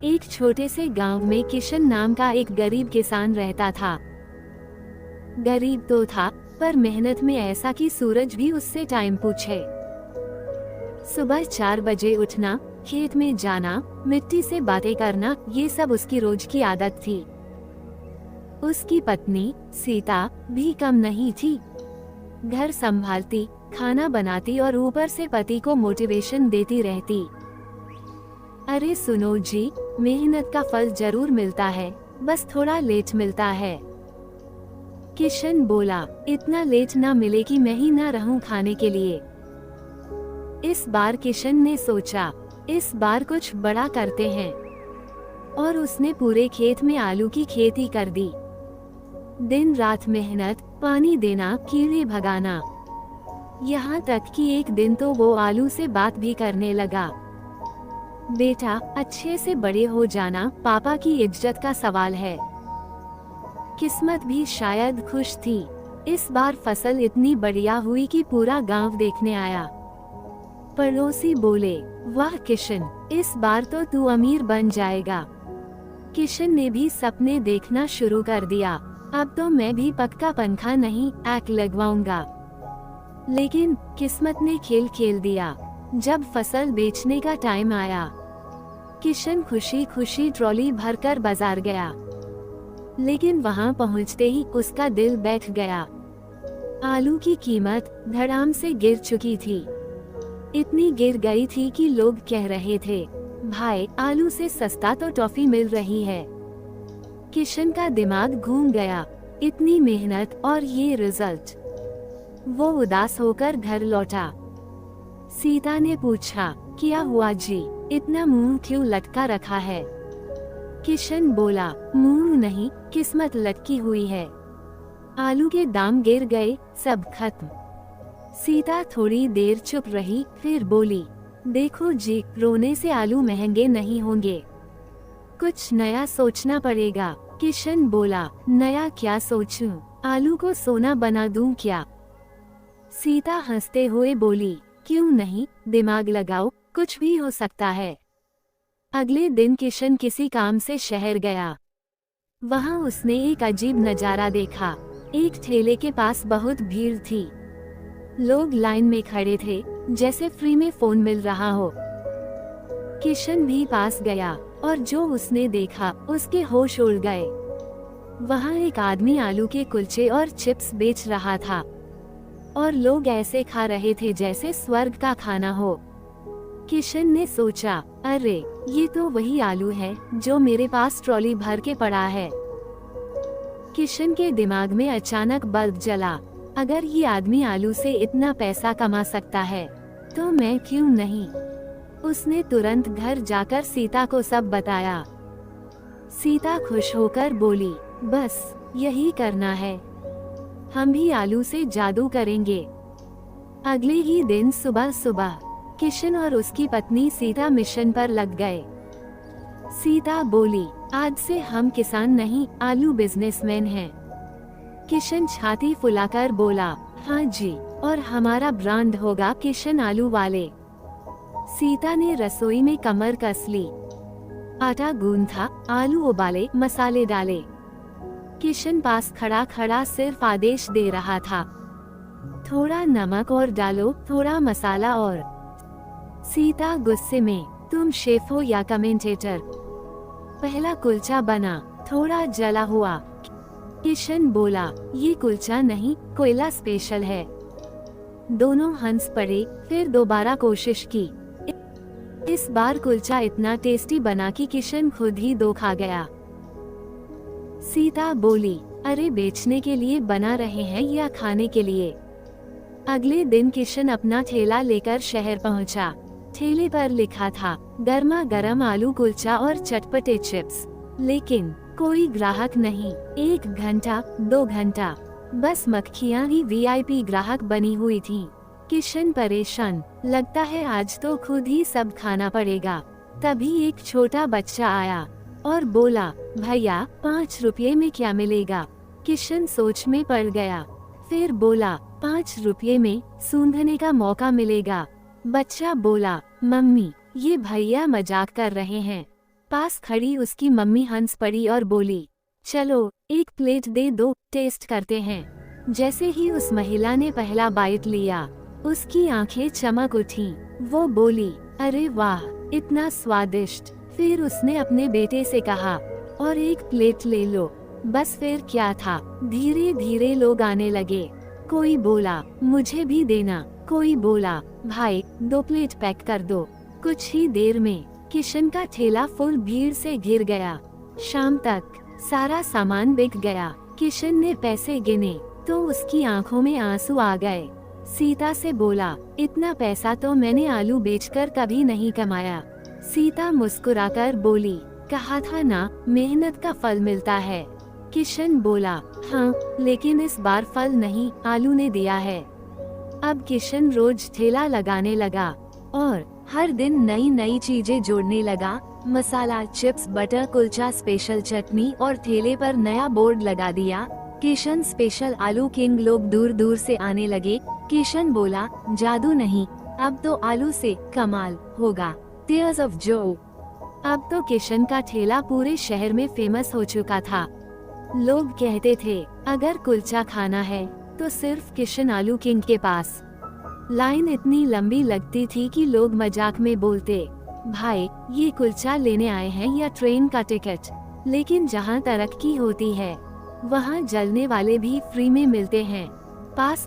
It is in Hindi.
एक छोटे से गांव में किशन नाम का एक गरीब किसान रहता था। गरीब तो था, पर मेहनत में ऐसा कि सूरज भी उससे टाइम पूछे। सुबह 4 बजे उठना, खेत में जाना, मिट्टी से बातें करना, ये सब उसकी रोज की आदत थी। उसकी पत्नी सीता भी कम नहीं थी। घर संभालती, खाना बनाती और ऊपर से पति को मोटिवेशन देती रहती। अरे सुनो जी, मेहनत का फल जरूर मिलता है, बस थोड़ा लेट मिलता है। किशन बोला, इतना लेट ना मिले कि मैं ही ना रहूं खाने के लिए। इस बार किशन ने सोचा, इस बार कुछ बड़ा करते हैं, और उसने पूरे खेत में आलू की खेती कर दी। दिन रात मेहनत, पानी देना, कीड़े भगाना, यहाँ तक कि एक दिन तो वो आलू से बात भी करने लगा। बेटा, अच्छे से बड़े हो जाना, पापा की इज्जत का सवाल है। किस्मत भी शायद खुश थी। इस बार फसल इतनी बढ़िया हुई कि पूरा गांव देखने आया। पड़ोसी बोले, वाह किशन, इस बार तो तू अमीर बन जाएगा। किशन ने भी सपने देखना शुरू कर दिया। अब तो मैं भी पक्का पंखा नहीं, ऐक लगवाऊंगा। लेकिन किस्मत ने खेल खेल दिया। जब फसल बेचने का टाइम आया, किशन खुशी खुशी ट्रॉली भरकर बाजार गया। लेकिन वहां पहुंचते ही उसका दिल बैठ गया। आलू की कीमत धड़ाम से गिर चुकी थी। इतनी गिर गई थी कि लोग कह रहे थे, भाई आलू से सस्ता तो टॉफी मिल रही है। किशन का दिमाग घूम गया। इतनी मेहनत और ये रिजल्ट। वो उदास होकर घर लौटा। सीता ने पूछा, क्या हुआ जी, इतना मुंह क्यों लटका रखा है? किशन बोला, मुंह नहीं, किस्मत लटकी हुई है। आलू के दाम गिर गए, सब खत्म। सीता थोड़ी देर चुप रही, फिर बोली, देखो जी, रोने से आलू महंगे नहीं होंगे, कुछ नया सोचना पड़ेगा। किशन बोला, नया क्या सोचूं? आलू को सोना बना दूं क्या? सीता हंसते हुए बोली, क्यों नहीं, दिमाग लगाओ, कुछ भी हो सकता है। अगले दिन किशन किसी काम से शहर गया। वहां उसने एक अजीब नजारा देखा। एक ठेले के पास बहुत भीड़ थी। लोग लाइन में खड़े थे, जैसे फ्री में फोन मिल रहा हो। किशन भी पास गया, और जो उसने देखा, उसके होश उड़ गए। वहां एक आदमी आलू के कुलचे और चिप्स बेच रहा था, और लोग ऐसे खा रहे थे जैसे स्वर्ग का खाना हो। किशन ने सोचा, अरे ये तो वही आलू है जो मेरे पास ट्रॉली भर के पड़ा है। किशन के दिमाग में अचानक बल्ब जला। अगर ये आदमी आलू से इतना पैसा कमा सकता है, तो मैं क्यों नहीं? उसने तुरंत घर जाकर सीता को सब बताया। सीता खुश होकर बोली, बस यही करना है, हम भी आलू से जादू करेंगे। अगले ही दिन सुबह सुबह किशन और उसकी पत्नी सीता मिशन पर लग गए। सीता बोली, आज से हम किसान नहीं, आलू बिजनेसमैन हैं। किशन छाती फुलाकर बोला, हाँ जी, और हमारा ब्रांड होगा किशन आलू वाले। सीता ने रसोई में कमर कस ली। आटा गूंथा, आलू उबाले, मसाले डाले। किशन पास खड़ा खड़ा सिर्फ आदेश दे रहा था, थोड़ा नमक और डालो, थोड़ा मसाला और। सीता गुस्से में, तुम शेफ हो या कमेंटेटर? पहला कुलचा बना, थोड़ा जला हुआ। किशन बोला, ये कुलचा नहीं, कोयला स्पेशल है। दोनों हंस पड़े, फिर दोबारा कोशिश की। इस बार कुलचा इतना टेस्टी बना कि किशन खुद ही दो खा गया। सीता बोली, अरे बेचने के लिए बना रहे हैं या खाने के लिए? अगले दिन किशन अपना ठेला लेकर शहर पहुंचा। ठेले पर लिखा था, गर्मा गर्म आलू कुलचा और चटपटे चिप्स। लेकिन कोई ग्राहक नहीं। 1 घंटा, 2 घंटा, बस मक्खियां ही वीआईपी ग्राहक बनी हुई थीं। किशन परेशान, लगता है आज तो खुद ही सब खाना पड़ेगा। तभी एक छोटा बच्चा आया और बोला, भैया 5 रुपये में क्या मिलेगा? किशन सोच में पड़ गया, फिर बोला, 5 रुपये में सूंघने का मौका मिलेगा। बच्चा बोला, मम्मी ये भैया मजाक कर रहे हैं, पास खड़ी उसकी मम्मी हंस पड़ी और बोली, चलो एक प्लेट दे दो, टेस्ट करते हैं। जैसे ही उस महिला ने पहला बाइट लिया, उसकी आंखें चमक उठी। वो बोली, अरे वाह, इतना स्वादिष्ट। फिर उसने अपने बेटे से कहा, और एक प्लेट ले लो। बस फिर क्या था, धीरे धीरे लोग आने लगे। कोई बोला, मुझे भी देना। कोई बोला, भाई 2 प्लेट पैक कर दो। कुछ ही देर में किशन का ठेला फुल भीड़ से घिर गया। शाम तक सारा सामान बिक गया। किशन ने पैसे गिने तो उसकी आंखों में आंसू आ गए। सीता से बोला, इतना पैसा तो मैंने आलू बेचकर कभी नहीं कमाया। सीता मुस्कुराकर बोली, कहा था ना, मेहनत का फल मिलता है। किशन बोला, हाँ, लेकिन इस बार फल नहीं, आलू ने दिया है। अब किशन रोज ठेला लगाने लगा और हर दिन नई नई चीजें जोड़ने लगा। मसाला, चिप्स, बटर, कुलचा, स्पेशल चटनी, और ठेले पर नया बोर्ड लगा दिया, किशन स्पेशल आलू किंग। लोग दूर दूर से आने लगे। किशन बोला, जादू नहीं, अब तो आलू से कमाल होगा। टीयर्स ऑफ जो। अब तो किशन का ठेला पूरे शहर में फेमस हो चुका था। लोग कहते थे, अगर कुलचा खाना है तो सिर्फ किशन आलू किंग के पास। लाइन इतनी लंबी लगती थी कि लोग मजाक में बोलते, भाई ये कुलचा लेने आए हैं या ट्रेन का टिकट। लेकिन जहाँ तरक्की होती है वहाँ जलने वाले भी फ्री में मिलते हैं। पास